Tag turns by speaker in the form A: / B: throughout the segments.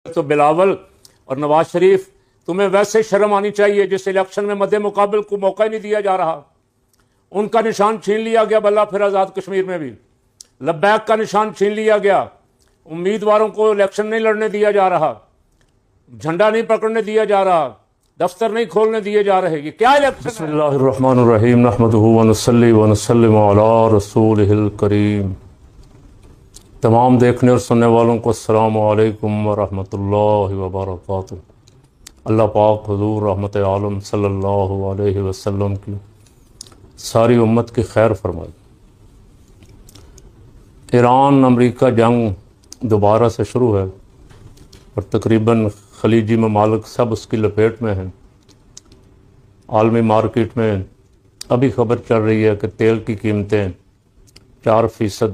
A: تو بلاول اور نواز شریف تمہیں ویسے شرم آنی چاہیے جس الیکشن میں مد مقابل کو موقع ہی نہیں دیا جا رہا. ان کا نشان چھین لیا گیا بلّہ پھر آزاد کشمیر میں بھی. لبیک کا نشان چھین لیا گیا. امیدواروں کو الیکشن نہیں لڑنے دیا جا رہا, جھنڈا نہیں پکڑنے دیا جا رہا, دفتر نہیں کھولنے دیے جا رہے. یہ کیا الیکشن ہے؟ بسم اللہ الرحمن الرحیم نحمدہ ونصلی ونسلم علی رسولہ الکریم. تمام دیکھنے اور سننے والوں کو السلام علیکم ورحمۃ اللہ وبرکاتہ. اللہ پاک حضور رحمت عالم صلی اللہ علیہ وسلم کی ساری امت کی خیر فرمائے. ایران امریکہ جنگ دوبارہ سے شروع ہے اور تقریباً خلیجی ممالک سب اس کی لپیٹ میں ہیں. عالمی مارکیٹ میں ابھی خبر چل رہی ہے کہ تیل کی قیمتیں 4%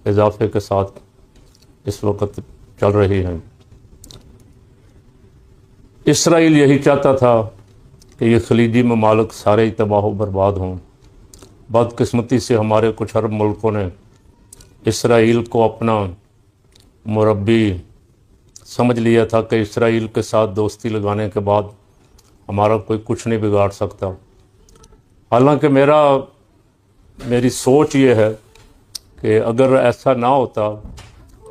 A: اضافے کے ساتھ اس وقت چل رہی ہیں. اسرائیل یہی چاہتا تھا کہ یہ خلیجی ممالک سارے تباہ و برباد ہوں. بدقسمتی سے ہمارے کچھ عرب ملکوں نے اسرائیل کو اپنا مربی سمجھ لیا تھا کہ اسرائیل کے ساتھ دوستی لگانے کے بعد ہمارا کوئی کچھ نہیں بگاڑ سکتا. حالانکہ میری سوچ یہ ہے کہ اگر ایسا نہ ہوتا,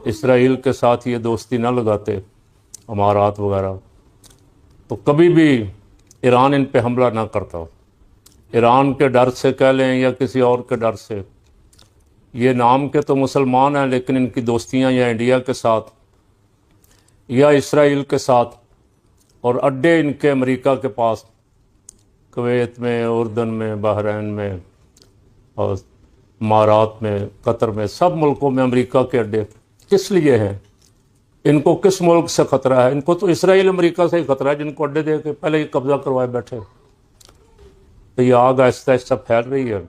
A: اسرائیل کے ساتھ یہ دوستی نہ لگاتے امارات وغیرہ, تو کبھی بھی ایران ان پہ حملہ نہ کرتا. ایران کے ڈر سے کہہ لیں یا کسی اور کے ڈر سے, یہ نام کے تو مسلمان ہیں لیکن ان کی دوستیاں یا انڈیا کے ساتھ یا اسرائیل کے ساتھ, اور اڈے ان کے امریکہ کے پاس, کویت میں, اردن میں, بحرین میں اور امارات میں, قطر میں, سب ملکوں میں امریکہ کے اڈے کس لیے ہیں؟ ان کو کس ملک سے خطرہ ہے؟ ان کو تو اسرائیل امریکہ سے ہی خطرہ ہے جن کو اڈے دے کے پہلے ہی قبضہ کروائے بیٹھے. تو یہ آگ آہستہ آہستہ پھیل رہی ہے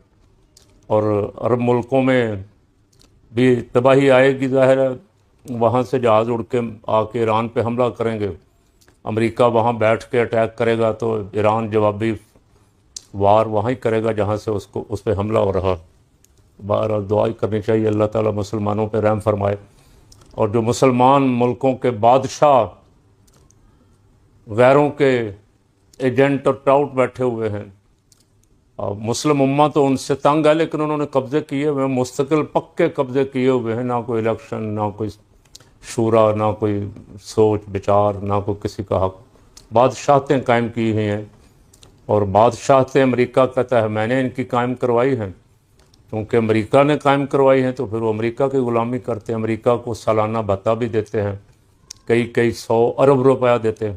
A: اور عرب ملکوں میں بھی تباہی آئے گی. ظاہر ہے وہاں سے جہاز اڑ کے آ کے ایران پہ حملہ کریں گے, امریکہ وہاں بیٹھ کے اٹیک کرے گا تو ایران جوابی وار وہاں ہی کرے گا جہاں سے اس پہ حملہ ہو رہا. بہرحال دعائی کرنی چاہیے اللہ تعالیٰ مسلمانوں پہ رحم فرمائے. اور جو مسلمان ملکوں کے بادشاہ غیروں کے ایجنٹ اور ٹاؤٹ بیٹھے ہوئے ہیں, مسلم امہ تو ان سے تنگ ہے لیکن انہوں نے قبضے کیے ہوئے ہیں, مستقل پکے قبضے کیے ہوئے ہیں. نہ کوئی الیکشن, نہ کوئی شورا, نہ کوئی سوچ بچار, نہ کوئی کسی کا حق. بادشاہتیں قائم کی ہوئی ہیں اور بادشاہتیں امریکہ کہتا ہے میں نے ان کی قائم کروائی ہیں. کیونکہ امریکہ نے قائم کروائی ہیں تو پھر وہ امریکہ کی غلامی کرتے ہیں. امریکہ کو سالانہ بھتہ بھی دیتے ہیں, کئی 100 ارب روپیہ دیتے ہیں.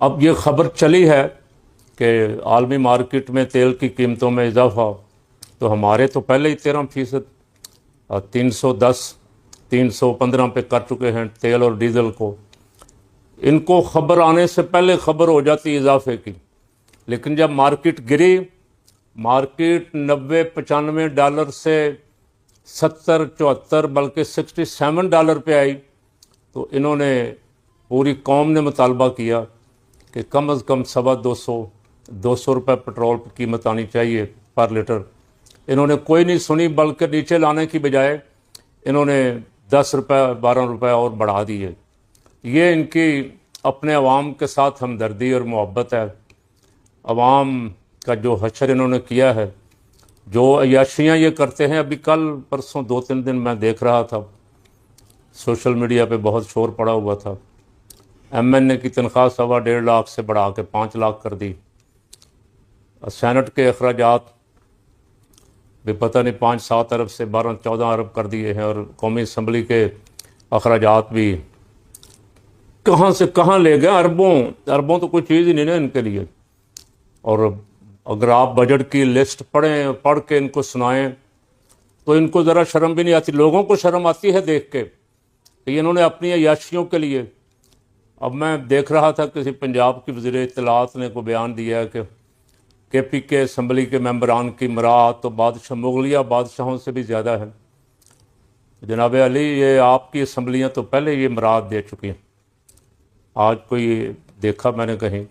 A: اب یہ خبر چلی ہے کہ عالمی مارکیٹ میں تیل کی قیمتوں میں اضافہ, تو ہمارے تو پہلے ہی 13% 310 315 پہ کر چکے ہیں تیل اور ڈیزل کو. ان کو خبر آنے سے پہلے خبر ہو جاتی اضافے کی, لیکن جب مارکیٹ گری, مارکیٹ $90-95 سے 70-74 بلکہ $67 پہ آئی, تو انہوں نے پوری قوم نے مطالبہ کیا کہ کم از کم $200 روپے پٹرول کی قیمت آنی چاہیے پر لیٹر. انہوں نے کوئی نہیں سنی, بلکہ نیچے لانے کی بجائے انہوں نے 10 روپے 12 روپے اور بڑھا دیے. یہ ان کی اپنے عوام کے ساتھ ہمدردی اور محبت ہے. عوام کا جو حشر انہوں نے کیا ہے, جو عیاشیاں یہ کرتے ہیں. ابھی کل پرسوں 2-3 دن میں دیکھ رہا تھا سوشل میڈیا پہ بہت شور پڑا ہوا تھا. ایم این اے کی تنخواہ 1.5 لاکھ سے بڑھا کے 5 لاکھ کر دی. سینٹ کے اخراجات بھی پتہ نہیں 5-7 ارب سے 12-14 ارب کر دیے ہیں, اور قومی اسمبلی کے اخراجات بھی کہاں سے کہاں لے گئے. اربوں تو کوئی چیز ہی نہیں نا ان کے لیے. اور اگر آپ بجٹ کی لسٹ پڑھ کے ان کو سنائیں تو ان کو ذرا شرم بھی نہیں آتی. لوگوں کو شرم آتی ہے دیکھ کے کہ انہوں نے اپنی عیاشیوں کے لیے. اب میں دیکھ رہا تھا کسی پنجاب کی وزیر اطلاعات نے کو بیان دیا ہے کہ کے پی کے اسمبلی کے ممبران کی مراعات تو مغلیہ بادشاہوں سے بھی زیادہ ہے. جناب علی, یہ آپ کی اسمبلیاں تو پہلے یہ مراعات دے چکی ہیں. آج کوئی دیکھا میں نے کہیں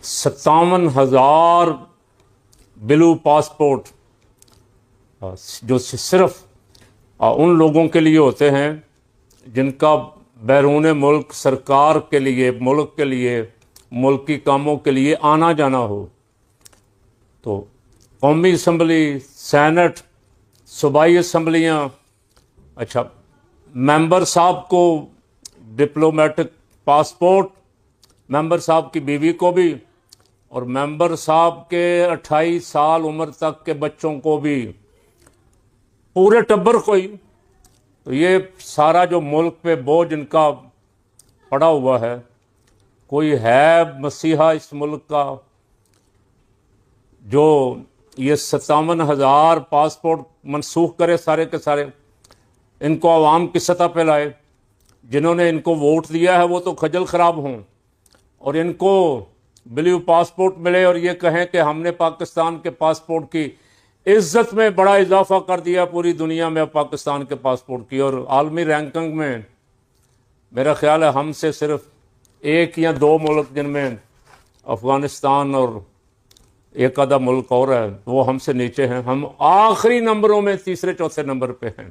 A: 57,000 بلو پاسپورٹ جو صرف ان لوگوں کے لیے ہوتے ہیں جن کا بیرون ملک سرکار کے لیے، ملک کے لیے، ملکی کاموں کے لیے آنا جانا ہو تو قومی اسمبلی، سینٹ، صوبائی اسمبلیاں، اچھا ممبر صاحب کو ڈپلومیٹک پاسپورٹ، ممبر صاحب کی بیوی کو بھی، اور ممبر صاحب کے 28 سال عمر تک کے بچوں کو بھی، پورے ٹبر کو ہی. تو یہ سارا جو ملک پہ بوجھ ان کا پڑا ہوا ہے، کوئی ہے مسیحا اس ملک کا جو یہ 57,000 پاسپورٹ منسوخ کرے سارے کے سارے، ان کو عوام کی سطح پہ لائے؟ جنہوں نے ان کو ووٹ دیا ہے وہ تو خجل خراب ہوں، اور ان کو بلیو پاسپورٹ ملے اور یہ کہیں کہ ہم نے پاکستان کے پاسپورٹ کی عزت میں بڑا اضافہ کر دیا پوری دنیا میں پاکستان کے پاسپورٹ کی، اور عالمی رینکنگ میں میرا خیال ہے ہم سے صرف 1 یا 2 ملک، جن میں افغانستان اور ایک آدھا ملک اور ہے، وہ ہم سے نیچے ہیں. ہم آخری نمبروں میں 3 4 نمبر پہ ہیں.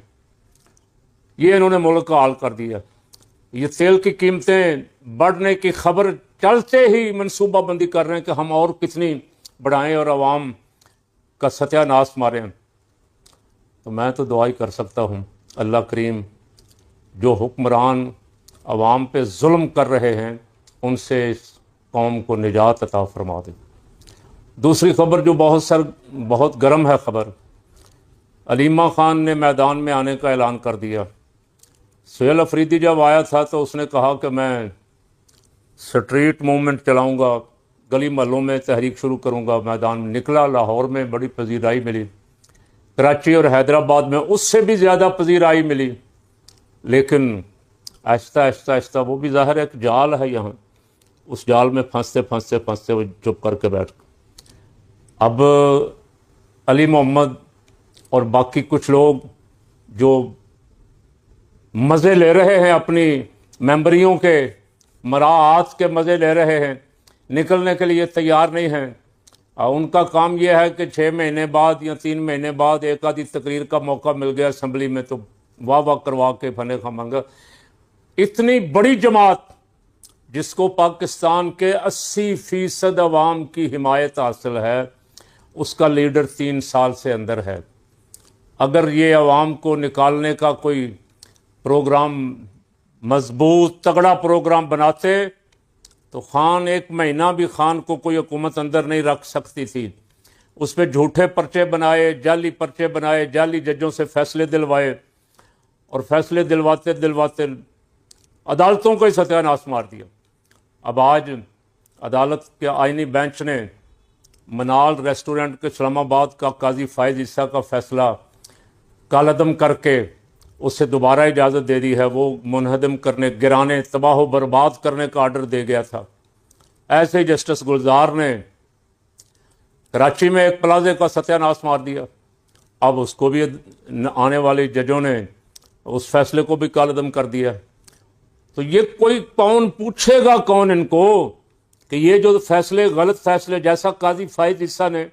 A: یہ انہوں نے ملک کا حال کر دیا. یہ تیل کی قیمتیں بڑھنے کی خبر چلتے ہی منصوبہ بندی کر رہے ہیں کہ ہم اور کتنی بڑھائیں اور عوام کا ستیہ ناش ماریں. تو میں تو دعا ہی کر سکتا ہوں اللہ کریم جو حکمران عوام پہ ظلم کر رہے ہیں ان سے اس قوم کو نجات عطا فرما دے. دوسری خبر جو بہت گرم ہے خبر، علیمہ خان نے میدان میں آنے کا اعلان کر دیا. سہیل افریدی جب آیا تھا تو اس نے کہا کہ میں سٹریٹ موومنٹ چلاؤں گا، گلی محلوں میں تحریک شروع کروں گا. میدان میں نکلا، لاہور میں بڑی پذیرائی ملی، کراچی اور حیدرآباد میں اس سے بھی زیادہ پذیرائی ملی، لیکن آہستہ آہستہ وہ بھی ظاہر ہے کہ جال ہے یہاں، اس جال میں پھنستے وہ چپ کر کے بیٹھ. اب علی محمد اور باقی کچھ لوگ جو مزے لے رہے ہیں اپنی ممبریوں کے، مراعات کے مزے لے رہے ہیں، نکلنے کے لیے تیار نہیں ہیں. ان کا کام یہ ہے کہ 6 مہینے بعد یا 3 مہینے بعد ایک آدھی تقریر کا موقع مل گیا اسمبلی میں تو واہ کروا کے فنے کا مانگا. اتنی بڑی جماعت جس کو پاکستان کے 80% عوام کی حمایت حاصل ہے، اس کا لیڈر 3 سال سے اندر ہے. اگر یہ عوام کو نکالنے کا کوئی پروگرام، مضبوط تگڑا پروگرام بناتے تو خان 1 مہینہ بھی خان کو کوئی حکومت اندر نہیں رکھ سکتی تھی. اس پہ جھوٹے پرچے بنائے، جعلی پرچے بنائے، جعلی ججوں سے فیصلے دلوائے، اور فیصلے دلواتے عدالتوں کو ہی ستیہ ناش مار دیا. اب آج عدالت کے آئینی بینچ نے منال ریسٹورنٹ کے اسلام آباد کا قاضی فائز عیسیٰ کا فیصلہ کالعدم کر کے اسے دوبارہ اجازت دے دی ہے. وہ منہدم کرنے، گرانے، تباہ و برباد کرنے کا آرڈر دے گیا تھا. ایسے ہی جسٹس گلزار نے کراچی میں ایک پلازے کا ستیہ ناش مار دیا. اب اس کو بھی آنے والے ججوں نے اس فیصلے کو بھی کالعدم کر دیا. تو یہ کوئی کون پوچھے گا کون ان کو کہ یہ جو فیصلے، غلط فیصلے، جیسا قاضی فائز عیسیٰ نے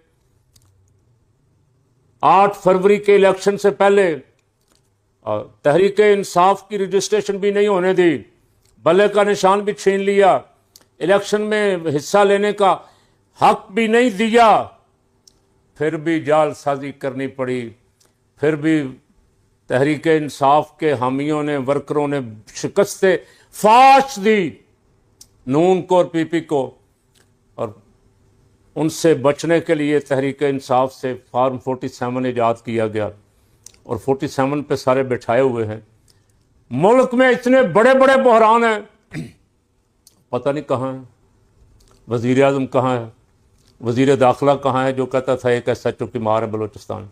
A: 8 فروری کے الیکشن سے پہلے تحریک انصاف کی رجسٹریشن بھی نہیں ہونے دی، بلے کا نشان بھی چھین لیا، الیکشن میں حصہ لینے کا حق بھی نہیں دیا، پھر بھی جال سازی کرنی پڑی. پھر بھی تحریک انصاف کے حامیوں نے، ورکروں نے شکستیں فاش دی نون کو اور پی پی کو، اور ان سے بچنے کے لیے تحریک انصاف سے فارم 47 ایجاد کیا گیا، اور 47 پہ سارے بٹھائے ہوئے ہیں. ملک میں اتنے بڑے بڑے بحران ہیں، پتہ نہیں کہاں ہیں. وزیر اعظم کہاں ہے؟ وزیر داخلہ کہاں ہے جو کہتا تھا ایک SHO کی مار ہے بلوچستان؟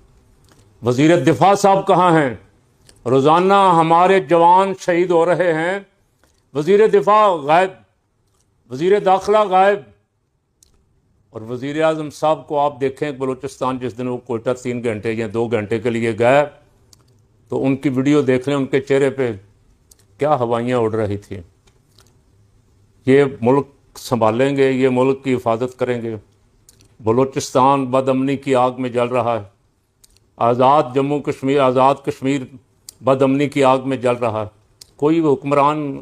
A: وزیر دفاع صاحب کہاں ہیں؟ روزانہ ہمارے جوان شہید ہو رہے ہیں، وزیر دفاع غائب، وزیر داخلہ غائب. اور وزیر اعظم صاحب کو آپ دیکھیں بلوچستان جس دن وہ کوئٹہ 3 گھنٹے یا 2 گھنٹے کے لیے گئے تو ان کی ویڈیو دیکھ لیں، ان کے چہرے پہ کیا ہوائیاں اڑ رہی تھیں. یہ ملک سنبھالیں گے، یہ ملک کی حفاظت کریں گے. بلوچستان بد امنی کی آگ میں جل رہا ہے، آزاد جموں کشمیر، آزاد کشمیر بد امنی کی آگ میں جل رہا ہے. کوئی حکمران